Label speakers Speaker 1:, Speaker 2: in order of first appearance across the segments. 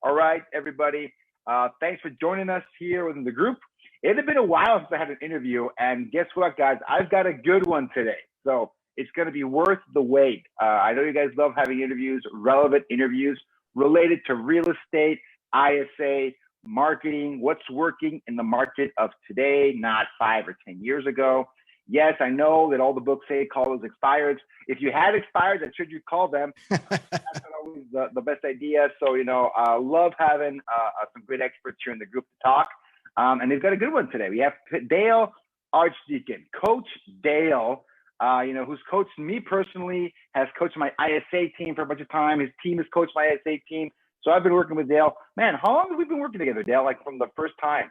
Speaker 1: All right, everybody. Thanks for joining us here within the group. It had been a while since I had an interview, and guess what, guys? I've got a good one today. So it's going to be worth the wait. I know you guys love having interviews, relevant interviews related to real estate, ISA, marketing, what's working in the market of today, not 5 or 10 years ago. Yes, I know that all the books say call those expireds. If you had expireds, I should you call them. That's not always the best idea. So, I love having some great experts here in the group to talk. And they've got a good one today. We have Dale Archdekin, Coach Dale, who's coached me personally, has coached my ISA team for a bunch of time. His team has coached my ISA team. So I've been working with Dale. Man, how long have we been working together, Dale? Like from the first time?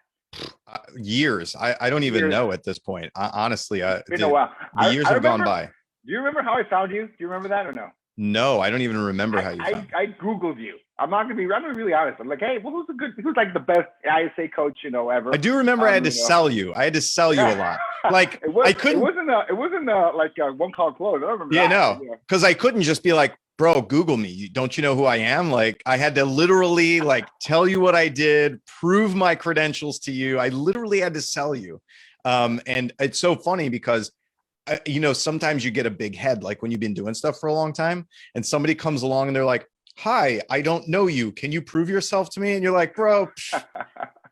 Speaker 2: Years. I don't even know at this point. Honestly,
Speaker 1: it's been a while.
Speaker 2: The years have gone by.
Speaker 1: Do you remember how I found you? Do you remember that or no?
Speaker 2: No, I don't even remember how you found me.
Speaker 1: I Googled you. I'm going to be really honest. I'm like, hey, who's like the best ISA coach, ever?
Speaker 2: I do remember I had to sell you. I had to sell you a lot. Like I couldn't.
Speaker 1: It wasn't like one call close. I don't remember.
Speaker 2: Yeah, that. No, because I couldn't just be like, bro, Google me. Don't you know who I am? Like I had to literally tell you what I did, prove my credentials to you. I literally had to sell you. And it's so funny because sometimes you get a big head, like when you've been doing stuff for a long time and somebody comes along and they're like, hi, I don't know you. Can you prove yourself to me? And you're like, bro,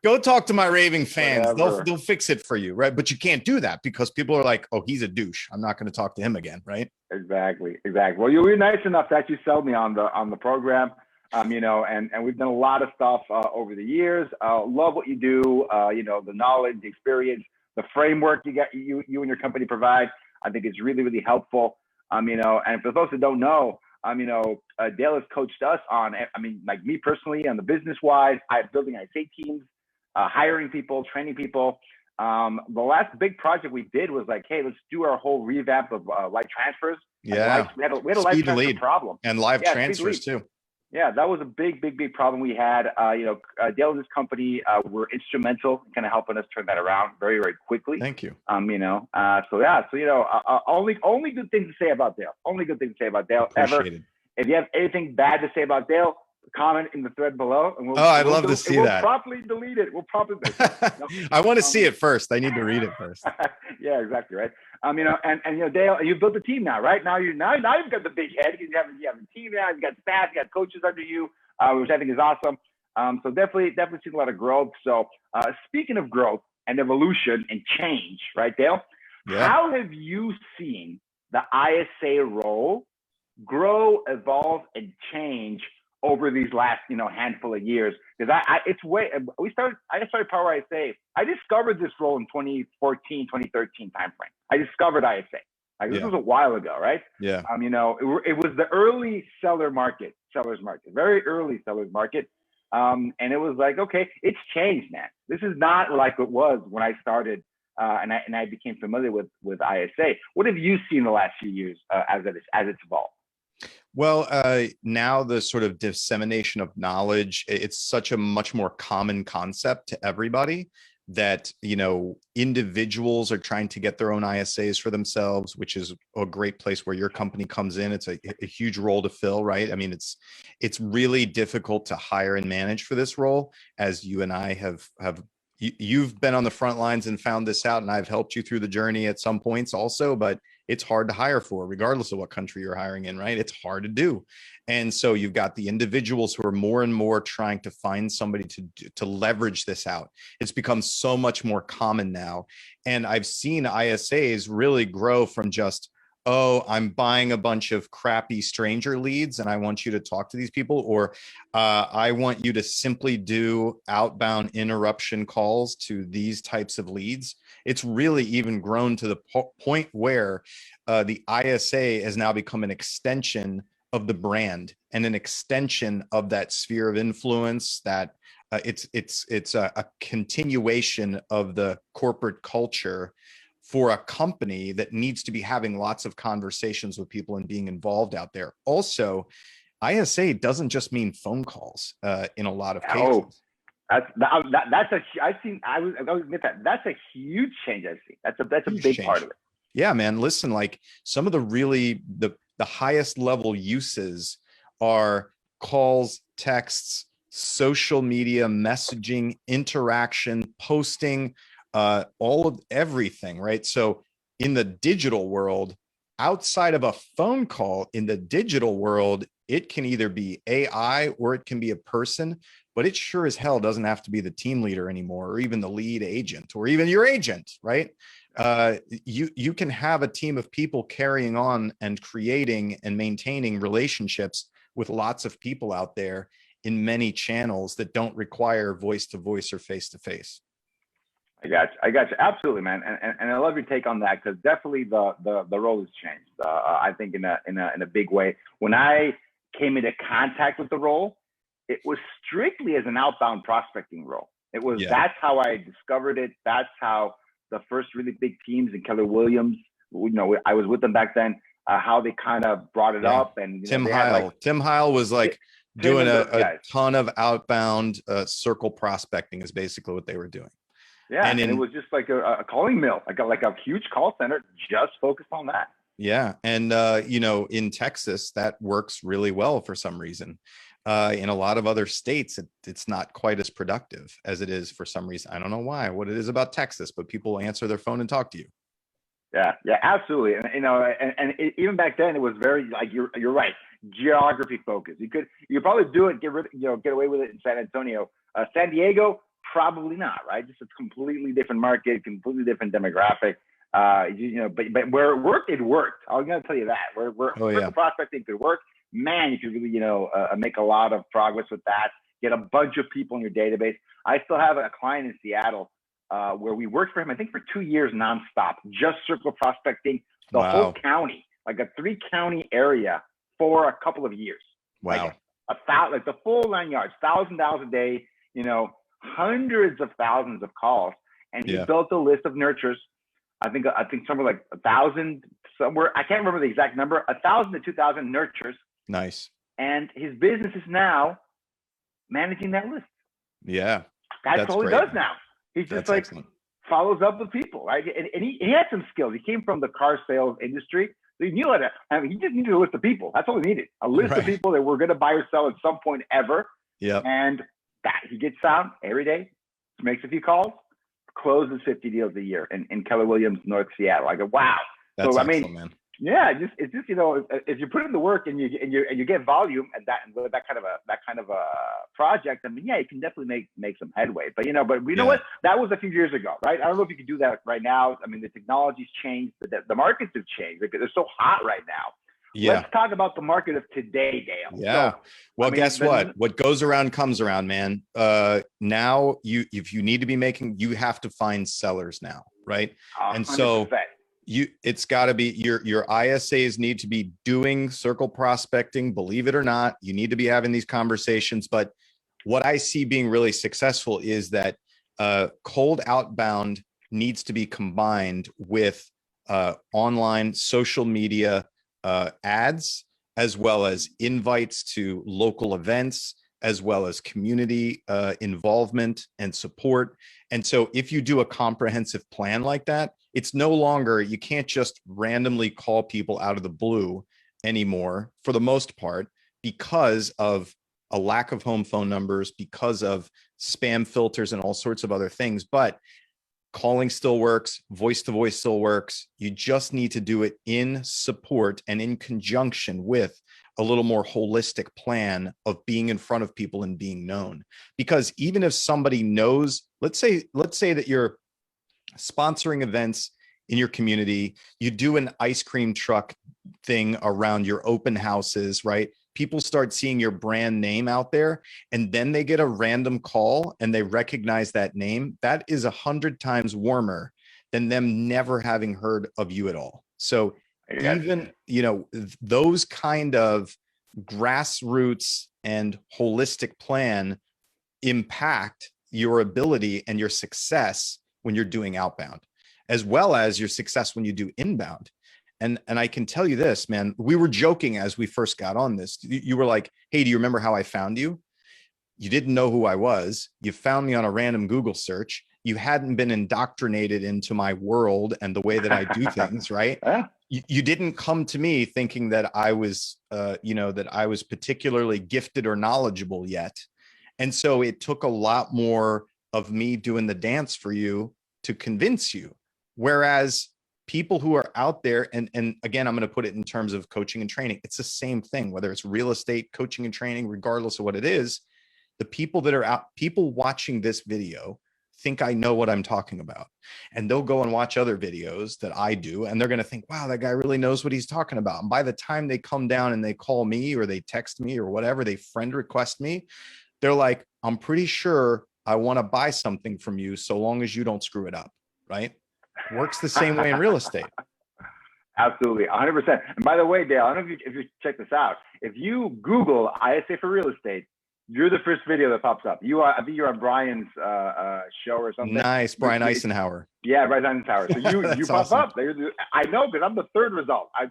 Speaker 2: go talk to my raving fans. They'll fix it for you. Right. But you can't do that because people are like, oh, he's a douche. I'm not going to talk to him again. Right.
Speaker 1: Exactly. Well, you were nice enough to actually sell me on the program. And we've done a lot of stuff over the years. Love what you do. The knowledge, the experience, the framework you and your company provide. I think it's really, really helpful. And for those that don't know, Dale has coached us on, like me personally, on the business wise, building ISA teams, hiring people, training people. The last big project we did was like, hey, let's do our whole revamp of live transfers.
Speaker 2: Yeah,
Speaker 1: we had a live transfer problem
Speaker 2: and live transfers too.
Speaker 1: Yeah, that was a big problem we had. Dale and his company were instrumental in kind of helping us turn that around very, very quickly.
Speaker 2: Thank you.
Speaker 1: Only good things to say about Dale. Only good things to say about Dale ever. If you have anything bad to say about Dale, comment in the thread below. And
Speaker 2: I'd love to see that.
Speaker 1: We'll properly delete it.
Speaker 2: I want to see it first. I need to read it first.
Speaker 1: Yeah, exactly. Right. Dale, you built a team now, right? Now you've got the big head because you have a team now. You got staff, you got coaches under you, which I think is awesome. So definitely seen a lot of growth. So speaking of growth and evolution and change, right, Dale? Yeah. How have you seen the ISA role grow, evolve, and change over these last, handful of years? Because I started Power ISA. I discovered this role in 2014, 2013 timeframe. I discovered ISA. This was a while ago, right?
Speaker 2: Yeah.
Speaker 1: It was the early seller's market, very early seller's market. And it was like, okay, it's changed, man. This is not like it was when I started and I became familiar with ISA. What have you seen the last few years as it's evolved?
Speaker 2: Well, now the sort of dissemination of knowledge, it's such a much more common concept to everybody that, individuals are trying to get their own ISAs for themselves, which is a great place where your company comes in. It's a huge role to fill, right? I mean, it's really difficult to hire and manage for this role, as you and I have you've been on the front lines and found this out, and I've helped you through the journey at some points also, but it's hard to hire for, regardless of what country you're hiring in, right? It's hard to do. And so you've got the individuals who are more and more trying to find somebody to leverage this out. It's become so much more common now. And I've seen ISAs really grow from just, oh, I'm buying a bunch of crappy stranger leads and I want you to talk to these people, or I want you to simply do outbound interruption calls to these types of leads. It's really even grown to the point where the ISA has now become an extension of the brand and an extension of that sphere of influence, that it's a continuation of the corporate culture for a company that needs to be having lots of conversations with people and being involved out there. Also, ISA doesn't just mean phone calls in a lot of cases.
Speaker 1: That's a huge change I see. That's a big part of it.
Speaker 2: Yeah, man. Listen, like some of the highest level uses are calls, texts, social media, messaging, interaction, posting, all of everything, right? So in the digital world, outside of a phone call, in the digital world, it can either be AI or it can be a person, but it sure as hell doesn't have to be the team leader anymore, or even the lead agent, or even your agent, right? You can have a team of people carrying on and creating and maintaining relationships with lots of people out there in many channels that don't require voice to voice or face to face.
Speaker 1: I got you. Absolutely, man. And I love your take on that, because definitely the role has changed. I think in a big way. When I came into contact with the role, it was strictly as an outbound prospecting role. It was, that's how I discovered it. That's how the first really big teams in Keller Williams, I was with them back then, how they kind of brought it up. And
Speaker 2: Tim Heil. Tim Heil was like doing a ton of outbound circle prospecting is basically what they were doing.
Speaker 1: Yeah, and it was just like a calling mill, like a huge call center just focused on that.
Speaker 2: Yeah, and in Texas, that works really well for some reason. In a lot of other states, it's not quite as productive as it is for some reason. I don't know what it is about Texas, but people answer their phone and talk to you.
Speaker 1: Yeah, absolutely. And even back then, it was very, like, you're right, geography focused. You could probably do it, get away with it in San Antonio. San Diego, probably not, right? Just a completely different market, completely different demographic. But where it worked, it worked. I'm gonna tell you that. Where prospecting could work, man, you could really make a lot of progress with that. Get a bunch of people in your database. I still have a client in Seattle where we worked for him, I think, for 2 years nonstop, just circle prospecting the whole county, like a 3-county area, for a couple of years.
Speaker 2: Wow.
Speaker 1: Like the full 9 yards, $1,000 a day, hundreds of thousands of calls. And he built a list of nurtures. I think somewhere like 1,000, somewhere, I can't remember the exact number, 1,000 to 2,000 nurtures.
Speaker 2: Nice.
Speaker 1: And his business is now managing that list.
Speaker 2: Yeah.
Speaker 1: That's all great. He does now. He's just excellent. Follows up with people, right? And he had some skills. He came from the car sales industry. So he knew how to, he just needed a list of people. That's all he needed. A list of people that were going to buy or sell at some point ever.
Speaker 2: Yeah.
Speaker 1: And that he gets down every day, makes a few calls, closes 50 deals a year in Keller Williams, North Seattle. I go, wow.
Speaker 2: That's excellent, man.
Speaker 1: Yeah, it's just if you put in the work and you get volume and that kind of a project, I mean, yeah, you can definitely make some headway. But you know what? That was a few years ago, right? I don't know if you could do that right now. I mean, the technology's changed, the markets have changed because they're so hot right now. Yeah. Let's talk about the market of today, Dale.
Speaker 2: Yeah. So, well, guess what? What goes around comes around, man. Now if you need to be making, you have to find sellers now, right? 100%. And so it's got to be your ISAs need to be doing circle prospecting, believe it or not. You need to be having these conversations. But what I see being really successful is that cold outbound needs to be combined with online social media ads, as well as invites to local events, as well as community involvement and support. And so if you do a comprehensive plan like that, it's no longer, you can't just randomly call people out of the blue anymore, for the most part, because of a lack of home phone numbers, because of spam filters and all sorts of other things. But calling still works, voice to voice still works. You just need to do it in support and in conjunction with a little more holistic plan of being in front of people and being known. Because even if somebody knows, let's say that you're sponsoring events in your community, you do an ice cream truck thing around your open houses, right? People start seeing your brand name out there, and then they get a random call and they recognize that name. That is 100 times warmer than them never having heard of you at all. So even, those kind of grassroots and holistic plan impact your ability and your success when you're doing outbound, as well as your success when you do inbound. And I can tell you this, man, we were joking as we first got on this. You were like, hey, do you remember how I found you? You didn't know who I was. You found me on a random Google search. You hadn't been indoctrinated into my world and the way that I do things, right? You didn't come to me thinking that I was, that I was particularly gifted or knowledgeable yet. And so it took a lot more of me doing the dance for you to convince you. Whereas people who are out there, and again, I'm going to put it in terms of coaching and training. It's the same thing, whether it's real estate, coaching and training, regardless of what it is. The people that are out, people watching this video think I know what I'm talking about. And they'll go and watch other videos that I do. And they're going to think, wow, that guy really knows what he's talking about. And by the time they come down and they call me or they text me or whatever, they friend request me, they're like, I'm pretty sure I want to buy something from you so long as you don't screw it up. Right? Works the same way in real estate.
Speaker 1: Absolutely, 100%. And by the way, Dale, I don't know if you check this out. If you Google ISA for real estate, you're the first video that pops up. I think you're on Brian's show or something.
Speaker 2: Nice, Brian Eisenhower.
Speaker 1: Yeah, Brian Eisenhower. So you pop
Speaker 2: awesome.
Speaker 1: up. I know, because I'm the third result. I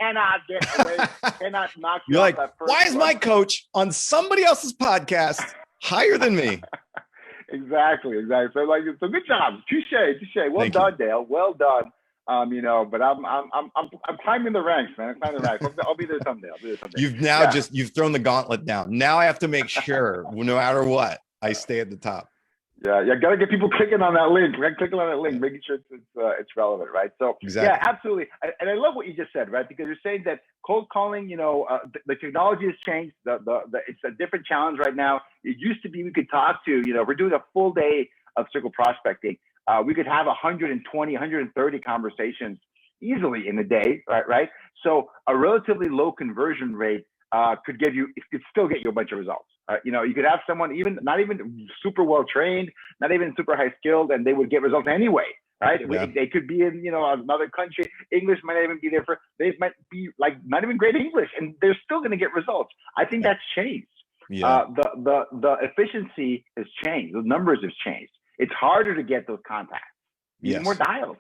Speaker 1: cannot get away. Cannot knock you.
Speaker 2: You're like,
Speaker 1: that first
Speaker 2: why is my coach on somebody else's podcast higher than me?
Speaker 1: Exactly. So good job. Touche. Well
Speaker 2: Thank
Speaker 1: done,
Speaker 2: you.
Speaker 1: Dale. Well done. But I'm climbing the ranks, man. I'm climbing the ranks. I'll be there someday.
Speaker 2: You've now you've thrown the gauntlet down. Now I have to make sure, no matter what, I stay at the top.
Speaker 1: Yeah, gotta get people clicking on that link. Right? Clicking on that link, making sure it's relevant, right? So
Speaker 2: exactly.
Speaker 1: Yeah, absolutely. And I love what you just said, right? Because you're saying that cold calling, the technology has changed. It's a different challenge right now. It used to be we could talk to, we're doing a full day of circle prospecting. We could have 120, 130 conversations easily in a day, right? So a relatively low conversion rate could still get you a bunch of results. You could have someone not even super well trained, not even super high skilled, and they would get results anyway, right? Yeah. They could be in another country. English might not even be there they might be like not even great English, and they're still going to get results. I think that's changed. Yeah. The efficiency has changed. The numbers have changed. It's harder to get those contacts. You need more dials.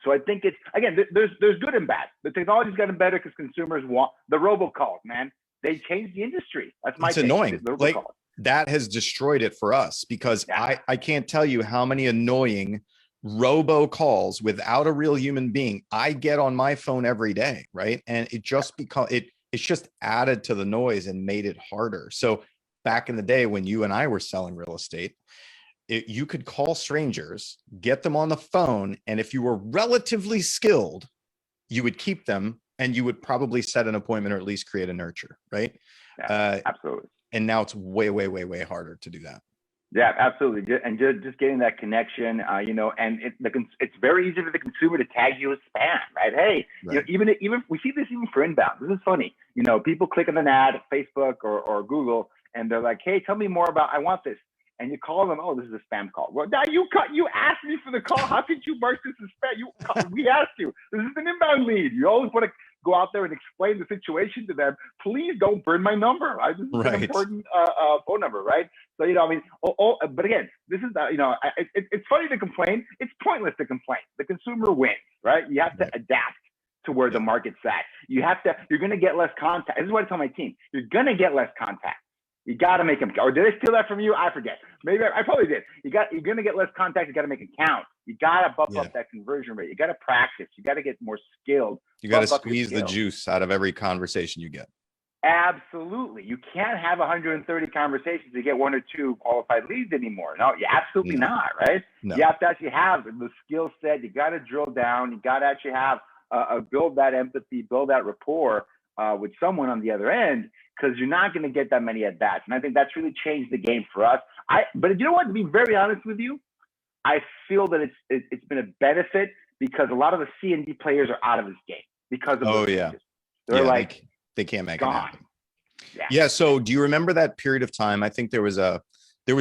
Speaker 1: So I think there's good and bad. The technology's gotten better because consumers want the robocalls, man. They changed the industry. That's my
Speaker 2: It's annoying. Like that has destroyed it for us because I can't tell you how many annoying robocalls without a real human being I get on my phone every day, right? And it just it's just added to the noise and made it harder. So back in the day when you and I were selling real estate, you could call strangers, get them on the phone, and if you were relatively skilled, you would keep them and you would probably set an appointment or at least create a nurture, right?
Speaker 1: Yeah, absolutely.
Speaker 2: And now it's way, way, way, way harder to do that.
Speaker 1: Yeah, absolutely. And just getting that connection, and it's very easy for the consumer to tag you as spam, right? Hey, right. Even we see this even for inbound. This is funny. People click on an ad at Facebook or Google, and they're like, hey, tell me more about, I want this. And you call them, oh, this is a spam call. Well, now you asked me for the call. How could you mark this as spam? We asked you. This is an inbound lead. You always want to go out there and explain the situation to them. Please don't burn my number. Right? This is an important phone number, right? So, but again, this is, it's funny to complain. It's pointless to complain. The consumer wins, right? You have to adapt to where the market's at. You're going to get less contact. This is what I tell my team. You're going to get less contact. You got to make them, or did I steal that from you? I forget. Maybe I probably did. You're going to get less contact. You got to make it count. You got to bump up that conversion rate. You got to practice. You got to get more skilled.
Speaker 2: You got to squeeze the juice out of every conversation you get.
Speaker 1: Absolutely. You can't have 130 conversations to get one or two qualified leads anymore. No, you absolutely not, right? No. You have to actually have the skill set. You got to drill down. You got to actually have build that empathy, build that rapport with someone on the other end, because you're not going to get that many at bats. And I think that's really changed the game for us. But you know what? To be very honest with you, I feel that it's been a benefit because a lot of the C and D players are out of this game because of those changes. They're like
Speaker 2: they can't make it happen. Yeah. So do you remember that period of time? I think there was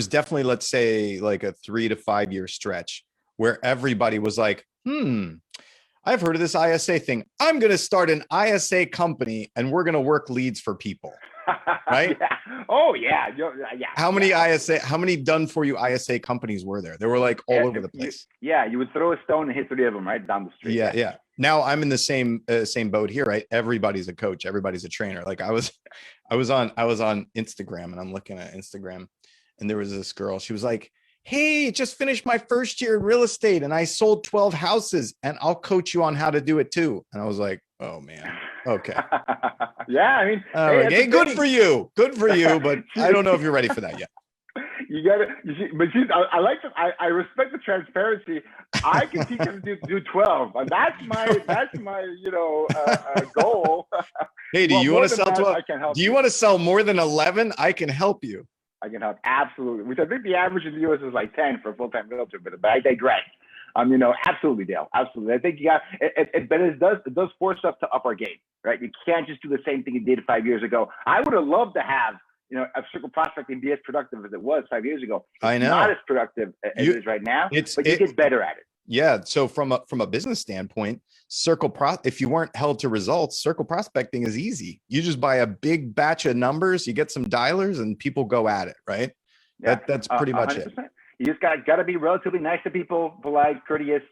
Speaker 2: definitely, let's say, like a 3 to 5 year stretch where everybody was like, I've heard of this ISA thing. I'm going to start an ISA company and we're going to work leads for people. Right?
Speaker 1: Oh yeah.
Speaker 2: How many done for you ISA companies were there? They were like all over the place.
Speaker 1: You would throw a stone and hit 3 of them right down the street.
Speaker 2: Yeah. Now I'm in the same boat here, right? Everybody's a coach. Everybody's a trainer. Like I was on Instagram and I'm looking at Instagram and there was this girl. She was like, hey, just finished my first year in real estate and I sold 12 houses and I'll coach you on how to do it too. And I was like, Oh man. Okay.
Speaker 1: Yeah, I mean,
Speaker 2: All
Speaker 1: hey,
Speaker 2: right.
Speaker 1: that's
Speaker 2: Hey,
Speaker 1: the
Speaker 2: good
Speaker 1: thing.
Speaker 2: for you. Good for you. But I don't know if you're ready for that yet.
Speaker 1: You got to, but I like the, I respect the transparency. I can teach them to do 12. That's my goal.
Speaker 2: Hey, do
Speaker 1: Well,
Speaker 2: you want
Speaker 1: more
Speaker 2: to
Speaker 1: than
Speaker 2: sell
Speaker 1: that,
Speaker 2: 12?
Speaker 1: I can help
Speaker 2: Do you
Speaker 1: you.
Speaker 2: want to sell more than 11? I can help you.
Speaker 1: I can help. Absolutely. Which I think the average in the U.S. is like 10 for a full-time realtor, but I digress. Absolutely, Dale. Absolutely. I think you got it, but it does force us to up our game, right? You can't just do the same thing you did 5 years ago. I would have loved to have, a circle prospecting be as productive as it was 5 years ago. It's
Speaker 2: I know.
Speaker 1: not as productive as it is right now, but you get better at it.
Speaker 2: Yeah. So from a business standpoint, if you weren't held to results, circle prospecting is easy. You just buy a big batch of numbers, you get some dialers, and people go at it, right?
Speaker 1: Yeah,
Speaker 2: That's pretty much
Speaker 1: 100%.
Speaker 2: it.
Speaker 1: You just got to be relatively nice to people, polite, courteous.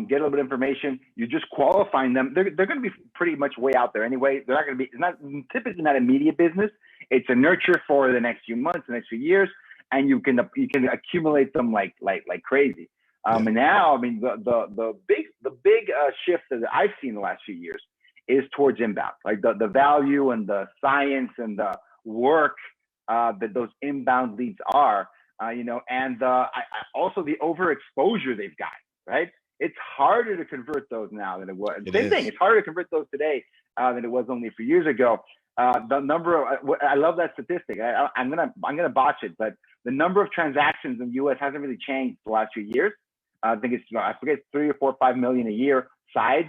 Speaker 1: Get a little bit of information. You're just qualifying them. They're going to be pretty much way out there anyway. They're not going to be. It's not typically not immediate business. It's a nurture for the next few months, the next few years, and you can accumulate them like crazy. And now, I mean, the big shift that I've seen in the last few years is towards inbound, like the value and the science and the work that those inbound leads are, and also the overexposure they've got, right? It's harder to convert those now than it was. Same thing. It's harder to convert those today than it was only a few years ago. The number of I love that statistic. I'm gonna botch it, but the number of transactions in the U.S. hasn't really changed the last few years. I think it's I forget 3 or 4 or 5 million a year size,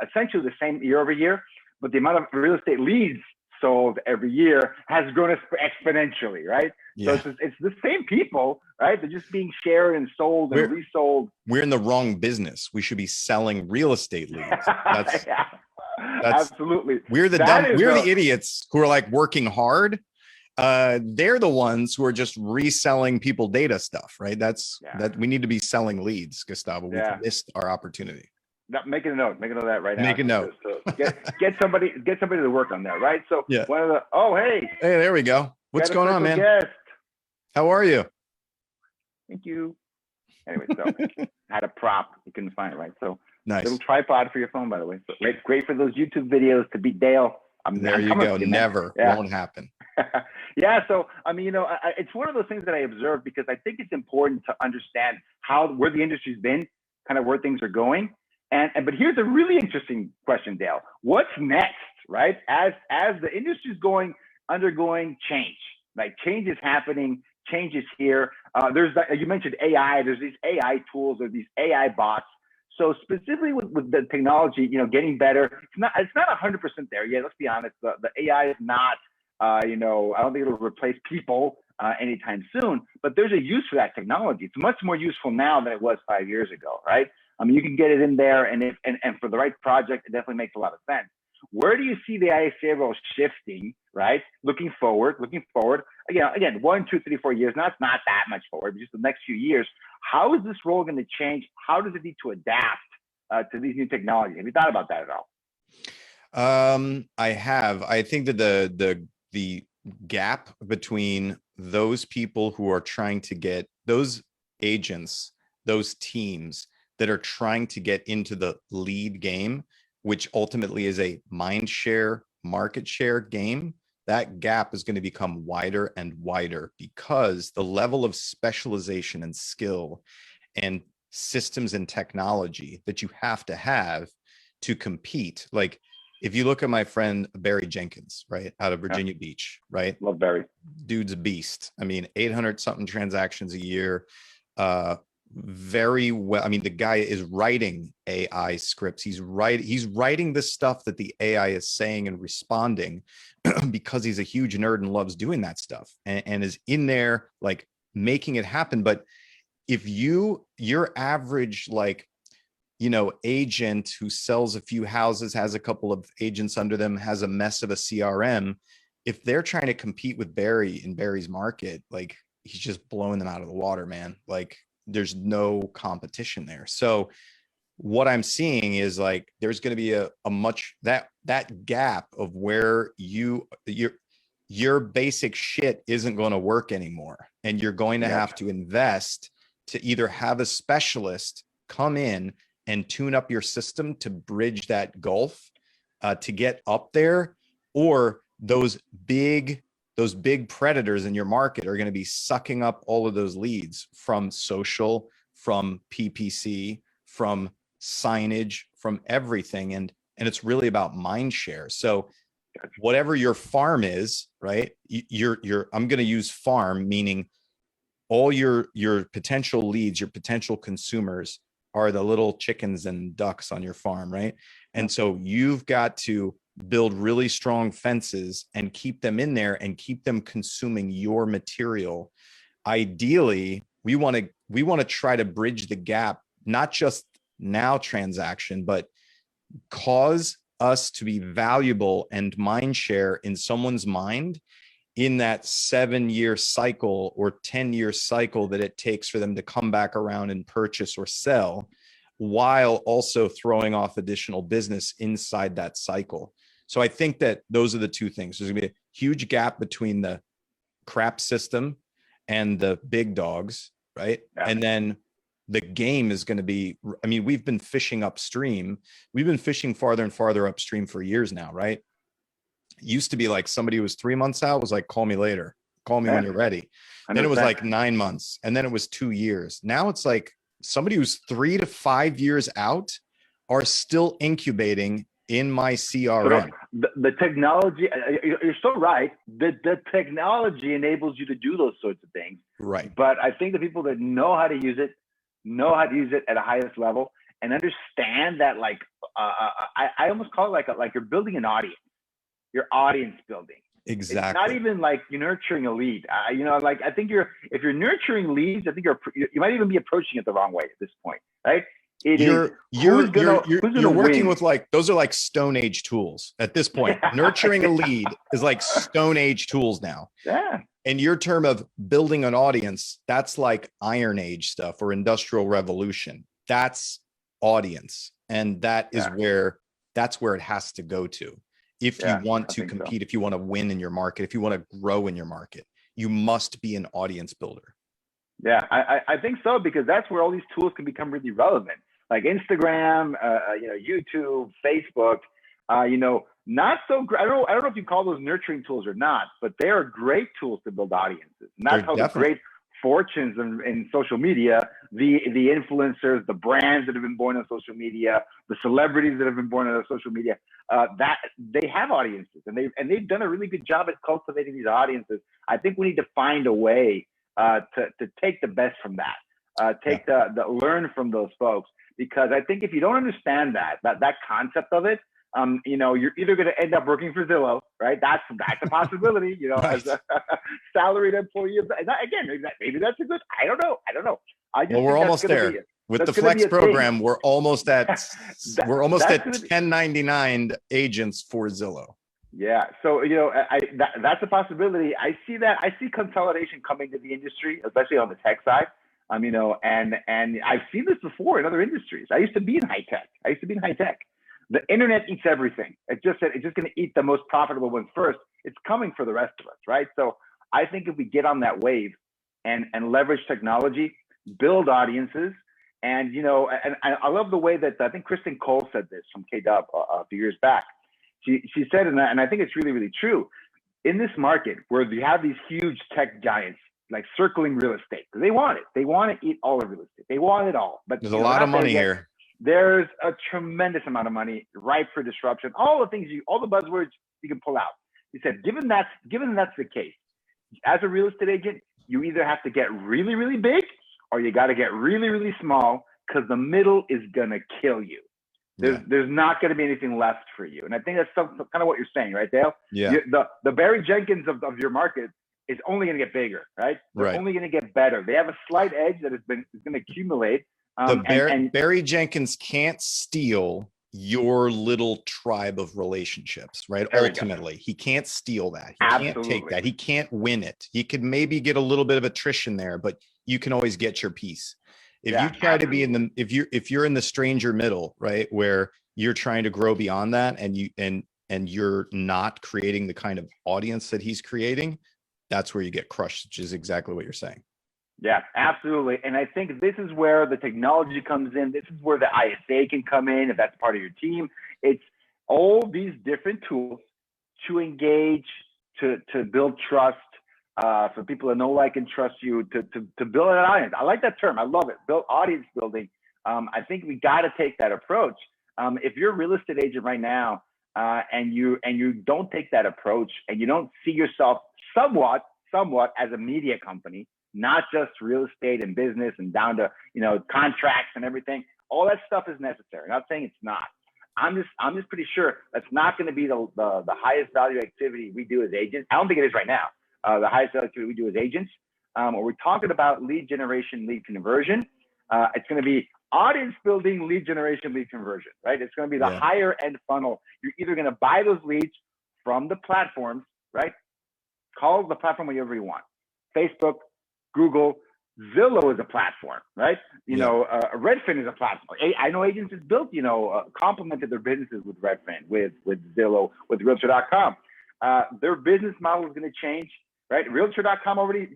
Speaker 1: essentially the same year over year. But the amount of real estate leads sold every year has grown exponentially, right? Yeah. So it's the same people, right? They're just being shared and sold and resold.
Speaker 2: We're in the wrong business. We should be selling real estate leads. That's
Speaker 1: absolutely.
Speaker 2: We're the idiots who are like working hard. They're the ones who are just reselling people data stuff, right? That we need to be selling leads, Gustavo. We've missed our opportunity.
Speaker 1: Make a note of that right now.
Speaker 2: Make a note.
Speaker 1: So get somebody to work on that, right? So hey,
Speaker 2: there we go. What's going on, man?
Speaker 1: Guest.
Speaker 2: How are you?
Speaker 1: Thank you. Anyway, so had a prop. You couldn't find it, right? So
Speaker 2: nice.
Speaker 1: Little tripod for your phone, by the way. So great for those YouTube videos to beat Dale.
Speaker 2: There you go. Never won't happen.
Speaker 1: Yeah. So it's one of those things that I observe because I think it's important to understand where the industry's been, kind of where things are going. But here's a really interesting question, Dale. What's next, right? As the industry's undergoing change, like change is happening, change is here. You mentioned AI. There's these AI tools, there's these AI bots. So specifically with the technology, getting better, it's not 100% there yet. Let's be honest. The AI is not, I don't think it'll replace people anytime soon. But there's a use for that technology. It's much more useful now than it was 5 years ago, right? You can get it in there, and for the right project, it definitely makes a lot of sense. Where do you see the ISA role shifting, right? Looking forward. Again, 1, 2, 3, 4 years. Now it's not that much forward, but just the next few years. How is this role going to change? How does it need to adapt to these new technologies? Have you thought about that at all?
Speaker 2: I have. I think that the gap between those people who are trying to get those agents, those teams that are trying to get into the lead game, which ultimately is a mind share, market share game, that gap is going to become wider and wider because the level of specialization and skill and systems and technology that you have to compete. Like if you look at my friend Barry Jenkins, right, out of Virginia Beach, right?
Speaker 1: Love Barry.
Speaker 2: Dude's a beast. I mean, 800 something transactions a year. Very well. I mean, the guy is writing AI scripts. He's writing the stuff that the AI is saying and responding because he's a huge nerd and loves doing that stuff and is in there like making it happen. But if your average agent who sells a few houses, has a couple of agents under them, has a mess of a CRM, if they're trying to compete with Barry in Barry's market, like he's just blowing them out of the water, man. Like there's no competition there. So what I'm seeing is like there's going to be a much that gap of where your basic shit isn't going to work anymore, and you're going to have to invest to either have a specialist come in and tune up your system to bridge that gulf, to get up there, or those big predators in your market are going to be sucking up all of those leads from social, from PPC, from signage, from everything. And it's really about mind share. So whatever your farm is, right? I'm going to use farm, meaning all your potential leads, your potential consumers are the little chickens and ducks on your farm, right? And so you've got to build really strong fences and keep them in there and keep them consuming your material. Ideally, we want to try to bridge the gap, not just now transaction, but cause us to be valuable and mind share in someone's mind in that 7-year cycle or 10-year cycle that it takes for them to come back around and purchase or sell, while also throwing off additional business inside that cycle. So I think that those are the two things. There's gonna be a huge gap between the crap system and the big dogs, right? Yeah. And then the game is going to be, I mean, we've been fishing upstream. We've been fishing farther and farther upstream for years now, right? It used to be like somebody who was 3 months out was like, call me later, call me when you're ready. Then it was like 9 months, and then it was 2 years. Now it's like somebody who's 3 to 5 years out are still incubating in my CRM.
Speaker 1: So the technology, you're so right. The technology enables you to do those sorts of things.
Speaker 2: Right.
Speaker 1: But I think the people that know how to use it at the highest level and understand that, like, I almost call it like you're building an audience. You're audience building.
Speaker 2: Exactly.
Speaker 1: It's not even like you're nurturing a lead. Like, I think if you're nurturing leads, I think you might even be approaching it the wrong way at this point, right?
Speaker 2: You're working with, like, those are like Stone Age tools at this point. Nurturing a lead is like Stone Age tools now.
Speaker 1: Yeah.
Speaker 2: And your term of building an audience, that's like Iron Age stuff or Industrial Revolution. That's audience. And that is that's where it has to go to. If you want to compete, if you want to win in your market, if you want to grow in your market, you must be an audience builder.
Speaker 1: Yeah, I think so, because that's where all these tools can become really relevant, like Instagram, YouTube, Facebook. Not so great. I don't know if you call those nurturing tools or not, but they are great tools to build audiences. And that's how the great fortunes in social media, the influencers, the brands that have been born on social media, the celebrities that have been born on social media, that they have audiences, and they've done a really good job at cultivating these audiences. I think we need to find a way to take the best from that, learn from those folks, because I think if you don't understand that concept of it, you're either going to end up working for Zillow, right? That's a possibility, right. As a salaried employee. Again, maybe that's a good, I don't know.
Speaker 2: We're almost there. With the Flex program, we're almost at 1099 agents for Zillow.
Speaker 1: Yeah. So, that's a possibility. I see consolidation coming to the industry, especially on the tech side. And I've seen this before in other industries. I used to be in high tech. The internet eats everything. It's just going to eat the most profitable ones first. It's coming for the rest of us, right? So I think if we get on that wave and leverage technology, build audiences, and I love the way that I think Kristen Cole said this from KW a few years back. She said, and I think it's really, really true, in this market where you have these huge tech giants like circling real estate, because they want it. They want to eat all of real estate. They want it all. But
Speaker 2: there's a lot of money here.
Speaker 1: There's a tremendous amount of money ripe for disruption. All the buzzwords you can pull out. He said, given that's the case, as a real estate agent, you either have to get really, really big, or you got to get really, really small, because the middle is gonna kill you. There's not going to be anything left for you. And I think that's kind of what you're saying, right, Dale?
Speaker 2: Yeah.
Speaker 1: The Barry Jenkins of your market is only going to get bigger, right? They're only going to get better. They have a slight edge that is going to accumulate.
Speaker 2: Barry Jenkins can't steal your little tribe of relationships, right? Ultimately, he can't steal that. He can't take that. He can't win it. He could maybe get a little bit of attrition there, but you can always get your piece. If you try to be if you're in the stranger middle, right, where you're trying to grow beyond that, and you're not creating the kind of audience that he's creating, that's where you get crushed, which is exactly what you're saying.
Speaker 1: Yeah, absolutely. And I think this is where the technology comes in. This is where the ISA can come in, if that's part of your team. all these different tools to engage, to build trust, for people to know, like, and trust you, to build an audience. I like that term. I love it. Build audience building. I think we got to take that approach. If you're a real estate agent right now, and you don't take that approach, and you don't see yourself somewhat as a media company, not just real estate and business and down to, contracts and everything, all that stuff is necessary. I'm not saying it's not. I'm just pretty sure that's not going to be the highest value activity we do as agents. I don't think it is right now. The highest value activity we do as agents. When we're talking about lead generation, lead conversion, it's going to be audience building, lead generation, lead conversion, right? It's going to be the higher end funnel. You're either going to buy those leads from the platforms, right? Call the platform whatever you want. Facebook, Google, Zillow is a platform, right? Redfin is a platform. I know agents have built, complemented their businesses with Redfin, with Zillow, with Realtor.com. Their business model is going to change, right? Realtor.com already,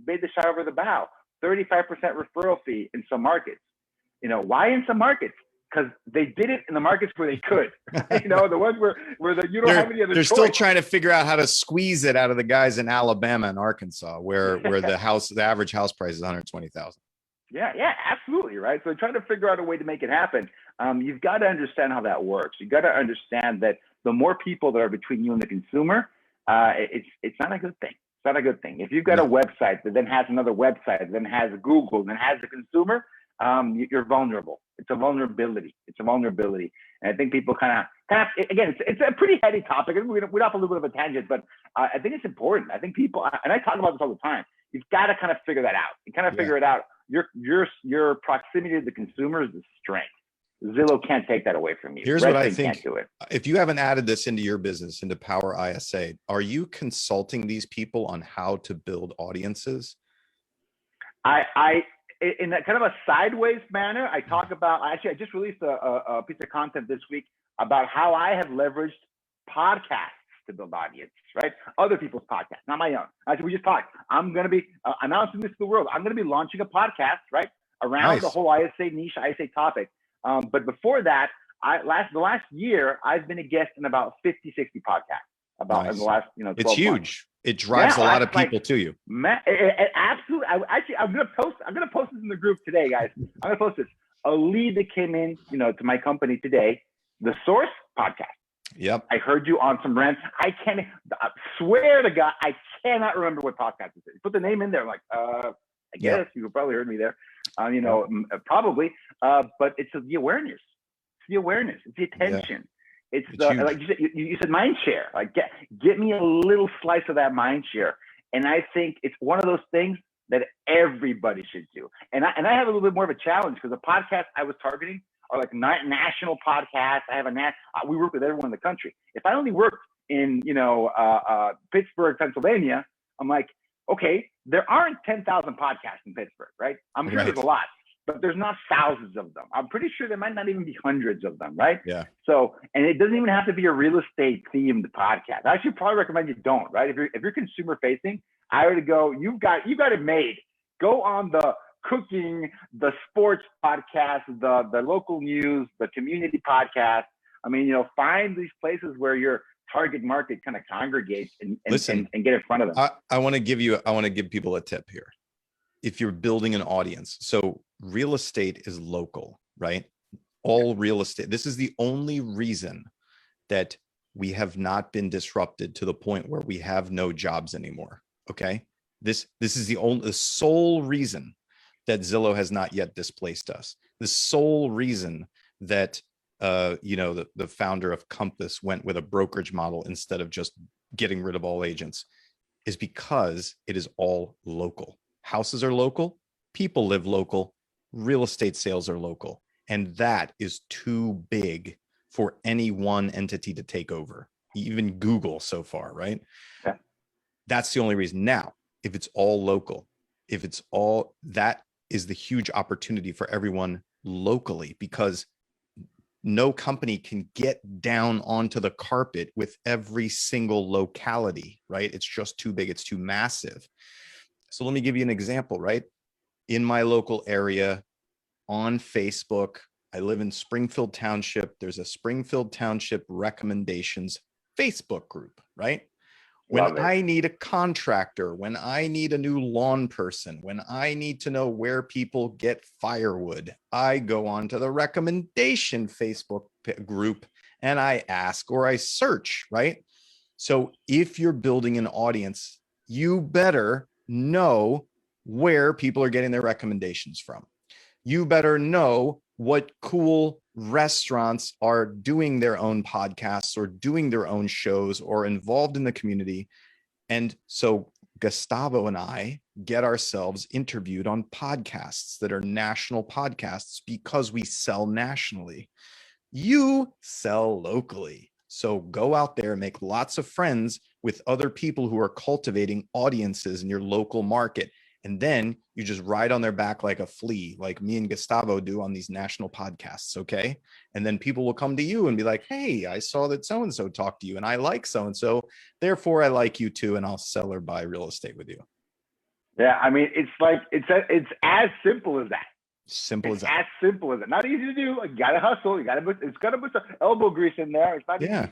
Speaker 1: made the shot over the bow. 35% referral fee in some markets. Why in some markets? Because they did it in the markets where they could. The ones where you don't have any other choice.
Speaker 2: They're still trying to figure out how to squeeze it out of the guys in Alabama and Arkansas, where the average house price is $120,000.
Speaker 1: Yeah, absolutely, right. So trying to figure out a way to make it happen. You've got to understand how that works. You got to understand that the more people that are between you and the consumer, it's not a good thing. It's not a good thing. If you've got a website that then has another website, that then has Google, then has the consumer, you're vulnerable. It's a vulnerability. And I think people kind of, again, it's a pretty heady topic. We're off a little bit of a tangent, but I think it's important. I think people, and I talk about this all the time, you've got to kind of figure that out. You kind of figure it out. Your proximity to the consumer is the strength. Zillow can't take that away from you.
Speaker 2: Here's what I think. If you haven't added this into your business, into Power ISA, are you consulting these people on how to build audiences?
Speaker 1: In that kind of a sideways manner, I talk about, I just released a piece of content this week about how I have leveraged podcasts to build audience, right? Other people's podcasts, not my own. I said, we just talked. I'm going to be announcing this to the world. I'm going to be launching a podcast, right? Around the whole ISA niche, ISA topic. But before that, the last year, I've been a guest in about 50, 60 podcasts in the last, 12
Speaker 2: It's huge.
Speaker 1: Months.
Speaker 2: It drives a lot of people to you.
Speaker 1: Man, absolutely. I'm gonna post this in the group today, guys. I'm gonna post this. A lead that came in, to my company today, the Source podcast.
Speaker 2: Yep.
Speaker 1: I heard you on some rants. I swear to God, I cannot remember what podcast it is. Put the name in there. I'm like, I guess you probably heard me there. Probably. But it's the awareness. It's the awareness. It's the attention. Yeah. It's like you said, mind share. Like get me a little slice of that mind share. And I think it's one of those things that everybody should do. And I have a little bit more of a challenge because the podcast I was targeting are like national podcasts. I have we work with everyone in the country. If I only worked in Pittsburgh, Pennsylvania, I'm like, okay, there aren't 10,000 podcasts in Pittsburgh, right? I'm sure there's a lot. But there's not thousands of them. I'm pretty sure there might not even be hundreds of them, right?
Speaker 2: Yeah.
Speaker 1: So, and it doesn't even have to be a real estate themed podcast. I should probably recommend you don't, right? If you're consumer facing, I would go, you've got it made. Go on the cooking, the sports podcast, the local news, the community podcast. I mean, find these places where your target market kind of congregates and get in front of them.
Speaker 2: I want to give people a tip here. If you're building an audience, so real estate is local, right? All real estate. This is the only reason that we have not been disrupted to the point where we have no jobs anymore. Okay. This is the sole reason that Zillow has not yet displaced us. The sole reason that, the founder of Compass went with a brokerage model instead of just getting rid of all agents is because it is all local. Houses are local, people live local, real estate sales are local. And that is too big for any one entity to take over, even Google so far, right? Yeah. That's the only reason. Now, if it's all local, that is the huge opportunity for everyone locally, because no company can get down onto the carpet with every single locality, right? It's just too big, it's too massive. So let me give you an example, right? In my local area on Facebook, I live in Springfield Township. There's a Springfield Township recommendations Facebook group, right? When I need a contractor, when I need a new lawn person, when I need to know where people get firewood, I go on to the recommendation Facebook group and I ask or I search, right? So if you're building an audience, you better know where people are getting their recommendations from. You better know what cool restaurants are doing their own podcasts or doing their own shows or involved in the community. And so Gustavo and I get ourselves interviewed on podcasts that are national podcasts because we sell nationally. You sell locally. So go out there and make lots of friends with other people who are cultivating audiences in your local market. And then you just ride on their back like a flea, like me and Gustavo do on these national podcasts, okay? And then people will come to you and be like, hey, I saw that so-and-so talked to you and I like so-and-so, therefore I like you too, and I'll sell or buy real estate with you.
Speaker 1: Yeah, I mean, it's as simple as that.
Speaker 2: Simple as that.
Speaker 1: As simple as that. Not easy to do. You gotta hustle. It's gotta put some elbow grease in there. It's not easy.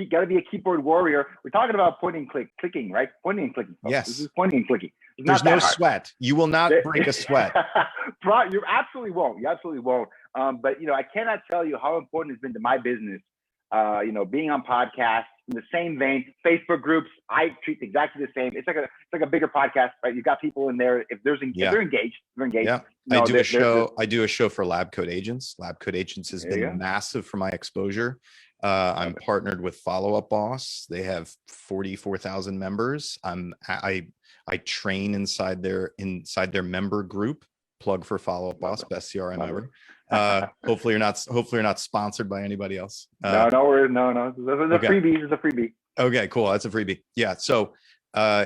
Speaker 1: Got to be a keyboard warrior. We're talking about pointing, clicking, right? Pointing and clicking. Folks.
Speaker 2: Yes.
Speaker 1: This is pointing and clicking.
Speaker 2: There's no sweat. You will not break a sweat.
Speaker 1: You absolutely won't. You absolutely won't. But I cannot tell you how important it's been to my business. Being on podcasts in the same vein, Facebook groups, I treat exactly the same. It's like a bigger podcast, right? You've got people in there. If they're engaged, they're engaged.
Speaker 2: Yeah. I do a show for Lab Coat Agents. Lab Coat Agents has been massive for my exposure. I'm partnered with Follow Up Boss. They have 44,000 members. I train inside their member group. Plug for Follow Up Boss, best CRM ever. Hopefully you're not sponsored by anybody else.
Speaker 1: No. It's a freebie. It's a freebie.
Speaker 2: Okay, cool. That's a freebie. Yeah. So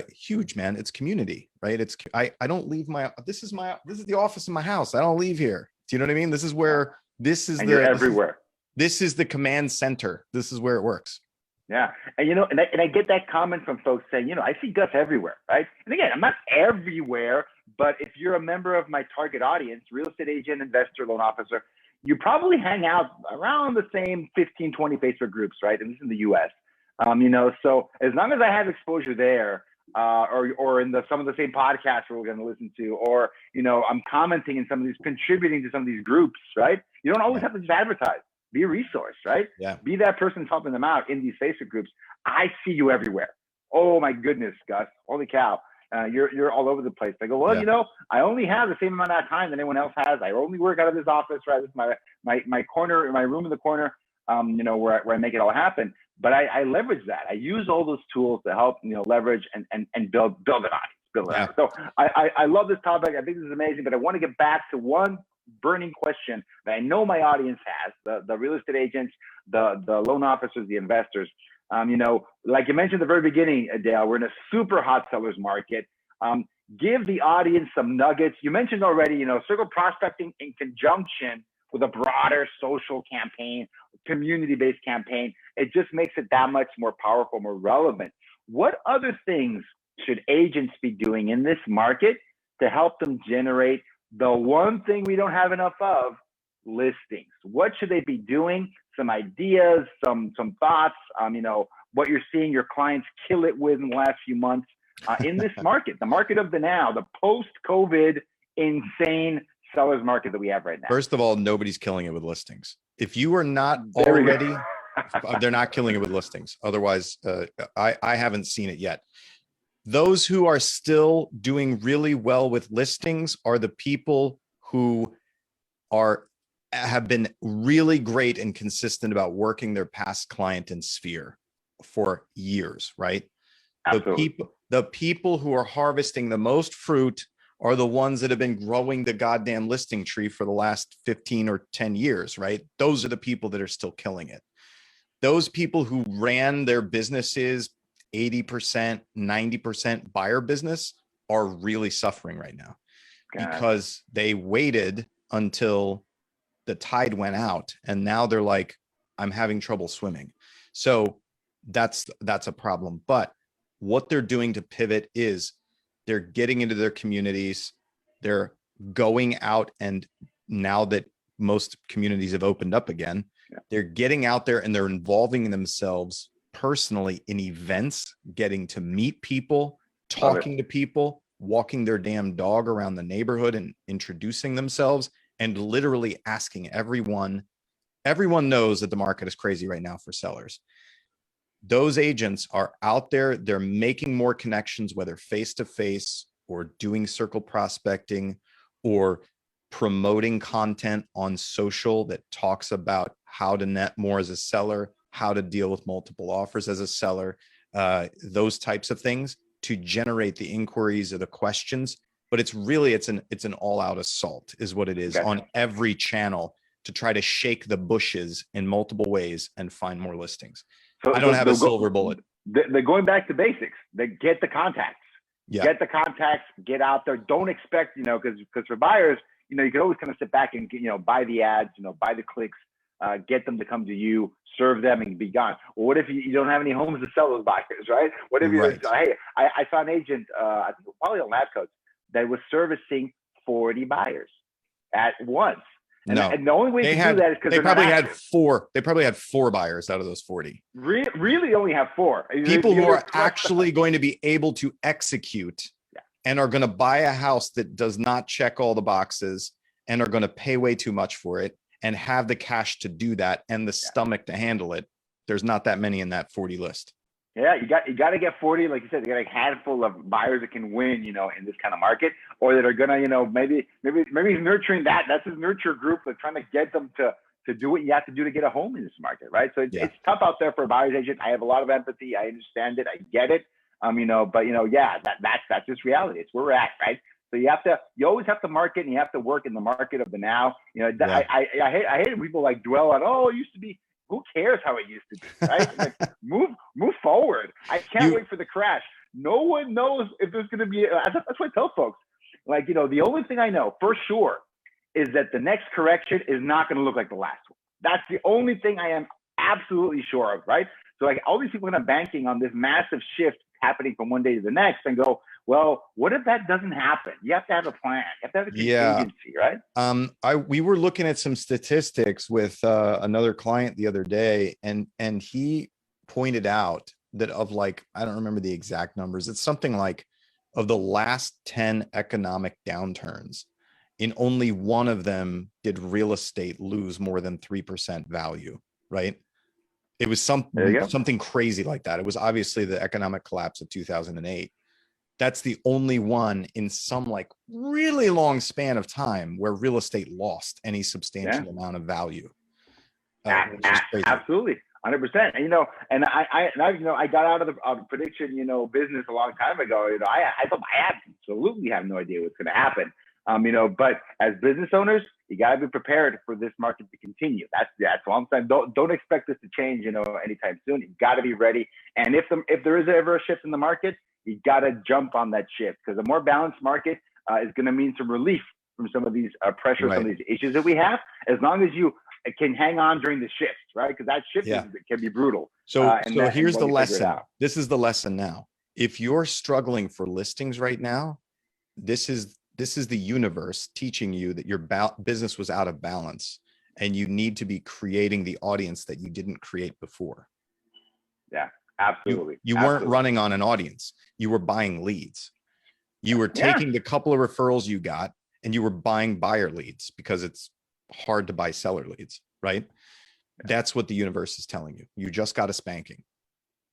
Speaker 2: huge, man. It's community, right? I don't leave this is the office in my house. I don't leave here. Do you know what I mean? This is where
Speaker 1: you're everywhere.
Speaker 2: This is the command center. This is where it works.
Speaker 1: Yeah. And, I get that comment from folks saying, I see Gus everywhere, right? And again, I'm not everywhere, but if you're a member of my target audience, real estate agent, investor, loan officer, you probably hang out around the same 15, 20 Facebook groups, right? And this is in the US. So as long as I have exposure there, or in some of the same podcasts we're going to listen to, or, I'm commenting in some of these, contributing to some of these groups, right? You don't always have to just advertise. Be a resource, right?
Speaker 2: Yeah.
Speaker 1: Be that person helping them out in these Facebook groups. I see you everywhere. Oh my goodness, Gus! Holy cow! You're all over the place. I go, well, I only have the same amount of time that anyone else has. I only work out of this office, right? This is my corner, my room in the corner, where I make it all happen. But I leverage that. I use all those tools to help, leverage and build an audience, So I love this topic. I think this is amazing. But I want to get back to one burning question that I know my audience has, the real estate agents, the loan officers, the investors. Like you mentioned at the very beginning, Dale, we're in a super hot seller's market. Give the audience some nuggets. You mentioned already, circle prospecting in conjunction with a broader social campaign, community-based campaign. It just makes it that much more powerful, more relevant. What other things should agents be doing in this market to help them generate the one thing we don't have enough of, listings? What should they be doing? Some ideas, some thoughts, what you're seeing your clients kill it with in the last few months in this market, the market of the now, the post-COVID insane seller's market that we have right now.
Speaker 2: First of all, nobody's killing it with listings. If you are not already, they're not killing it with listings. Otherwise, I haven't seen it yet. Those who are still doing really well with listings are the people who have been really great and consistent about working their past client and sphere for years, right?
Speaker 1: Absolutely.
Speaker 2: The people who are harvesting the most fruit are the ones that have been growing the goddamn listing tree for the last 15 or 10 years, right? Those are the people that are still killing it. Those people who ran their businesses 80%, 90% buyer business are really suffering right now because they waited until the tide went out and now they're like, I'm having trouble swimming. So that's a problem. But what they're doing to pivot is they're getting into their communities. They're going out, and now that most communities have opened up again.
Speaker 1: Yeah.
Speaker 2: They're getting out there and they're involving themselves personally in events, getting to meet people, talking to people, walking their damn dog around the neighborhood and introducing themselves, and literally asking everyone. Everyone knows that the market is crazy right now for sellers. Those agents are out there. They're making more connections, whether face-to-face or doing circle prospecting or promoting content on social that talks about how to net more as a seller, how to deal with multiple offers as a seller, those types of things to generate the inquiries or the questions. But it's really, it's an all-out assault is what it is on every channel to try to shake the bushes in multiple ways and find more listings. So, I don't have a silver bullet.
Speaker 1: They're going back to basics. They get the contacts.
Speaker 2: Yeah.
Speaker 1: Get the contacts, get out there. Don't expect, because for buyers, you can always kind of sit back and, buy the ads, buy the clicks, get them to come to you, serve them and be gone. Well, what if you don't have any homes to sell those buyers, right? What if hey, I saw an agent, I think probably on Lab Coats, that was servicing 40 buyers at once. And the only way to do that is because
Speaker 2: they probably had four. They probably had 4 buyers out of those 40.
Speaker 1: Really only have 4.
Speaker 2: People who are actually going to be able to execute and are going to buy a house that does not check all the boxes and are going to pay way too much for it and have the cash to do that and the stomach to handle it. There's not that many in that 40 list.
Speaker 1: Yeah, you got to get 40, like you said, you got a handful of buyers that can win, in this kind of market, or that are gonna, maybe he's nurturing that. That's his nurture group, like trying to get them to do what you have to do to get a home in this market, right? So it's tough out there for a buyer's agent. I have a lot of empathy. I understand it. I get it. That's just reality. It's where we're at, right? So you always have to market, and you have to work in the market of the now. I hate people like dwell on, it used to be. Who cares how it used to be, right? Like, move forward. I can't wait for the crash. No one knows if there's going to be. That's what I tell folks. Like, the only thing I know for sure is that the next correction is not going to look like the last one. That's the only thing I am absolutely sure of, right? So like all these people are banking on this massive shift happening from one day to the next and go, well, what if that doesn't happen? You have to have a plan. You have to have a contingency, right?
Speaker 2: We were looking at some statistics with another client the other day, and he pointed out that of like, I don't remember the exact numbers. It's something like of the last 10 economic downturns, in only one of them did real estate lose more than 3% value, right? It was something crazy like that. It was obviously the economic collapse of 2008. That's the only one in some like really long span of time where real estate lost any substantial amount of value.
Speaker 1: Absolutely. 100%. And I got out of the prediction, business a long time ago. I absolutely have no idea what's going to happen. But as business owners, you got to be prepared for this market to continue. That's all I'm saying. Don't expect this to change, anytime soon. You got to be ready. And if there is ever a shift in the market, you got to jump on that shift, because a more balanced market is going to mean some relief from some of these pressures, some of these issues that we have, as long as you can hang on during the shift, right? Because that shift can be brutal.
Speaker 2: So here's the lesson. This is the lesson now. If you're struggling for listings right now, this is the universe teaching you that your business was out of balance and you need to be creating the audience that you didn't create before.
Speaker 1: Yeah, absolutely.
Speaker 2: You weren't running on an audience. You were buying leads. You were taking the couple of referrals you got and you were buying buyer leads, because it's hard to buy seller leads, right? That's what the universe is telling you. You just got a spanking.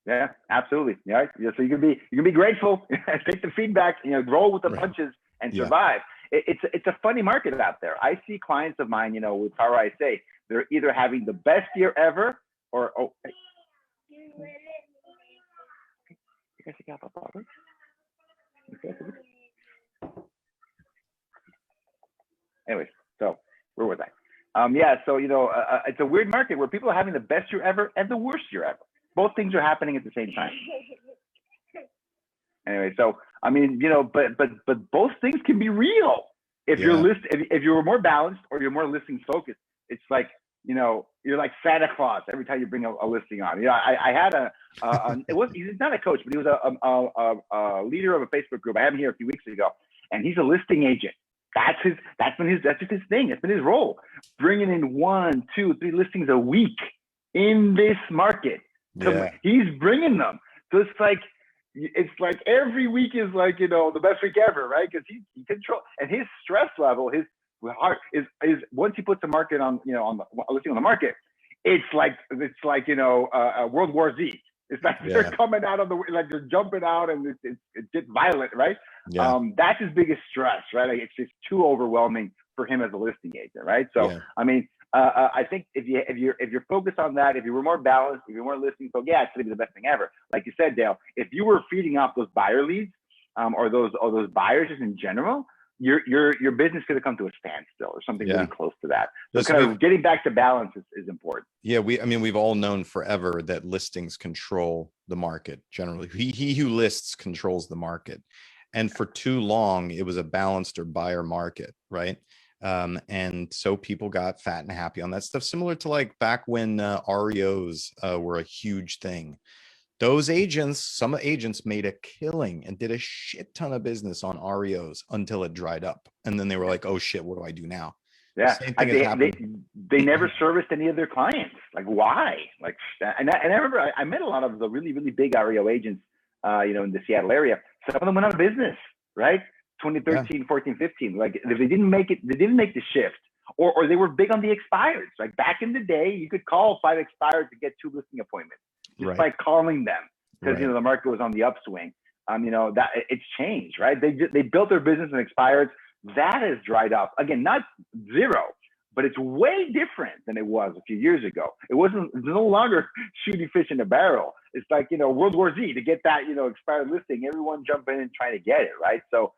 Speaker 1: Yeah, absolutely. Yeah. So you can be grateful, take the feedback, roll with the punches and survive. It's a funny market out there. I see clients of mine, with Power I say, they're either having the best year ever or anyways, so where was I? So it's a weird market where people are having the best year ever and the worst year ever. Both things are happening at the same time. Anyway, so I mean, but both things can be real if if you're more balanced or you're more listings focused. It's like, you're like Santa Claus every time you bring a listing on. I had he's not a coach, but he was a leader of a Facebook group. I had him here a few weeks ago, and he's a listing agent. That's just his thing. That's been his role. Bringing in 1, 2, 3 listings a week in this market.
Speaker 2: Yeah.
Speaker 1: He's bringing them. So it's like every week is like, the best week ever, right? Because he control, and his stress level, his heart is once he puts the market on, on the listing on the market, it's like World War Z. It's like they're coming out of like they're jumping out, and it gets violent, right?
Speaker 2: Yeah.
Speaker 1: That's his biggest stress, right? Like, it's just too overwhelming for him as a listing agent, right? So I mean, I think if you're focused on that, if you were more balanced, if you're more listing, so yeah, it's gonna be the best thing ever. Like you said, Dale, if you were feeding off those buyer leads, or those buyers just in general, your business could have come to a standstill or something really close to that. So kind of getting back to balance is important.
Speaker 2: Yeah, we've all known forever that listings control the market generally. He who lists controls the market. And for too long, it was a balanced or buyer market, right? And so people got fat and happy on that stuff, similar to like back when REOs were a huge thing. Some agents made a killing and did a shit ton of business on REOs until it dried up. And then they were like, oh shit, what do I do now?
Speaker 1: Yeah, they never serviced any of their clients. Like, why? Like, and I remember I met a lot of the really, really big REO agents, in the Seattle area. Some of them went out of business, right? 2013, 14, 15. Like, if they didn't make the shift, or they were big on the expireds. Like, back in the day, you could call 5 expireds to get 2 listing appointments just by calling them, because the market was on the upswing. That it's changed, right? They built their business in expireds. That has dried up. Again, not zero, but it's way different than it was a few years ago. It's no longer shooting fish in a barrel. It's like, World War Z to get that, expired listing, everyone jump in and try to get it, right? So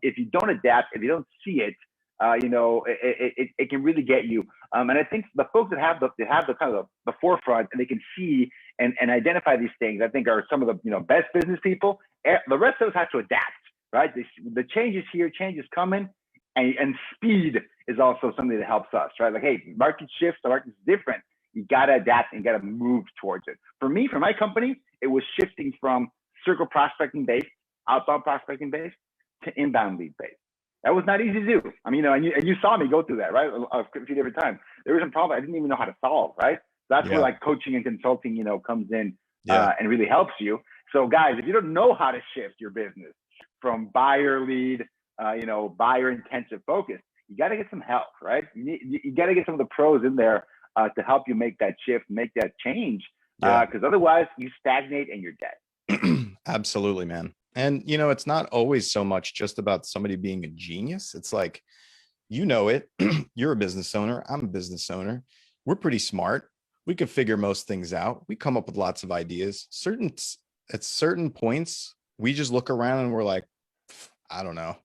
Speaker 1: if you don't adapt, if you don't see it, it can really get you. And I think the folks that have the kind of the forefront, and they can see and identify these things, I think are some of the best business people. The rest of us have to adapt, right? The change is here, change is coming, and speed is also something that helps us, right? Like, hey, market shifts, the market's different. You gotta adapt and gotta move towards it. For me, for my company, it was shifting from circle prospecting based, outbound prospecting based, to inbound lead based. That was not easy to do. I mean, and you saw me go through that, right? A few different times. There was some problem I didn't even know how to solve, right? That's where like coaching and consulting, comes in and really helps you. So guys, if you don't know how to shift your business from buyer lead, buyer intensive focus, you got to get some help, right? You got to get some of the pros in there to help you make that shift, make that change, because otherwise you stagnate and you're dead.
Speaker 2: Absolutely, man. And, it's not always so much just about somebody being a genius. It's like, it, you're a business owner. I'm a business owner. We're pretty smart. We can figure most things out. We come up with lots of ideas. At certain points, we just look around and we're like, I don't know.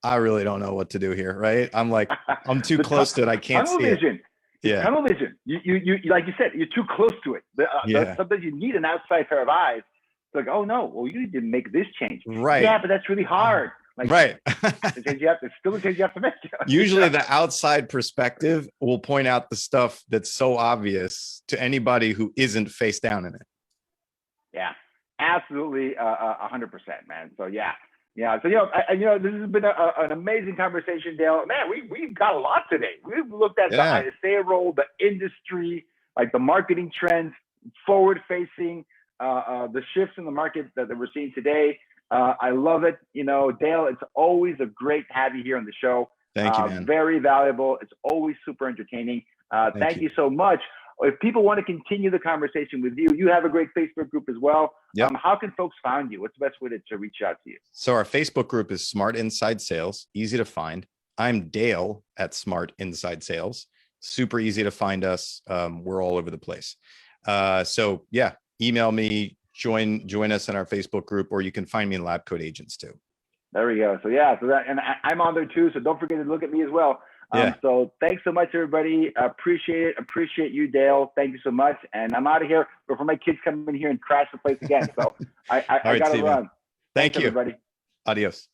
Speaker 2: I really don't know what to do here, right? I'm like, I'm too close to it. I can't see
Speaker 1: vision.
Speaker 2: It. Yeah.
Speaker 1: Tunnel vision. You like you said, you're too close to it. Sometimes you need an outside pair of eyes. It's like, oh no, well, you need to make this change.
Speaker 2: Right.
Speaker 1: Yeah, but that's really hard. Like,
Speaker 2: right.
Speaker 1: It's still a change you have to make.
Speaker 2: Usually the outside perspective will point out the stuff that's so obvious to anybody who isn't face down in it.
Speaker 1: Yeah, absolutely. 100%, man. So yeah. So, this has been an amazing conversation, Dale. Man, we've got a lot today. We've looked at the ISA role, the industry, like the marketing trends, forward facing, the shifts in the market that we're seeing today. I love it. Dale, it's always a great to have you here on the show.
Speaker 2: Thank you, man.
Speaker 1: Very valuable. It's always super entertaining. Thank you so much. If people want to continue the conversation with you, you have a great Facebook group as well.
Speaker 2: Yep.
Speaker 1: How can folks find you? What's the best way to reach out to you?
Speaker 2: So our Facebook group is Smart Inside Sales, easy to find. I'm Dale at Smart Inside Sales. Super easy to find us. We're all over the place. So yeah, email me, join us in our Facebook group, or you can find me in Lab Coat Agents too.
Speaker 1: There we go. So I'm on there too. So don't forget to look at me as well. So thanks so much, everybody. Appreciate it. Appreciate you, Dale. Thank you so much. And I'm out of here before my kids come in here and crash the place again. So I got to run.
Speaker 2: Thank you,
Speaker 1: everybody.
Speaker 2: Adios.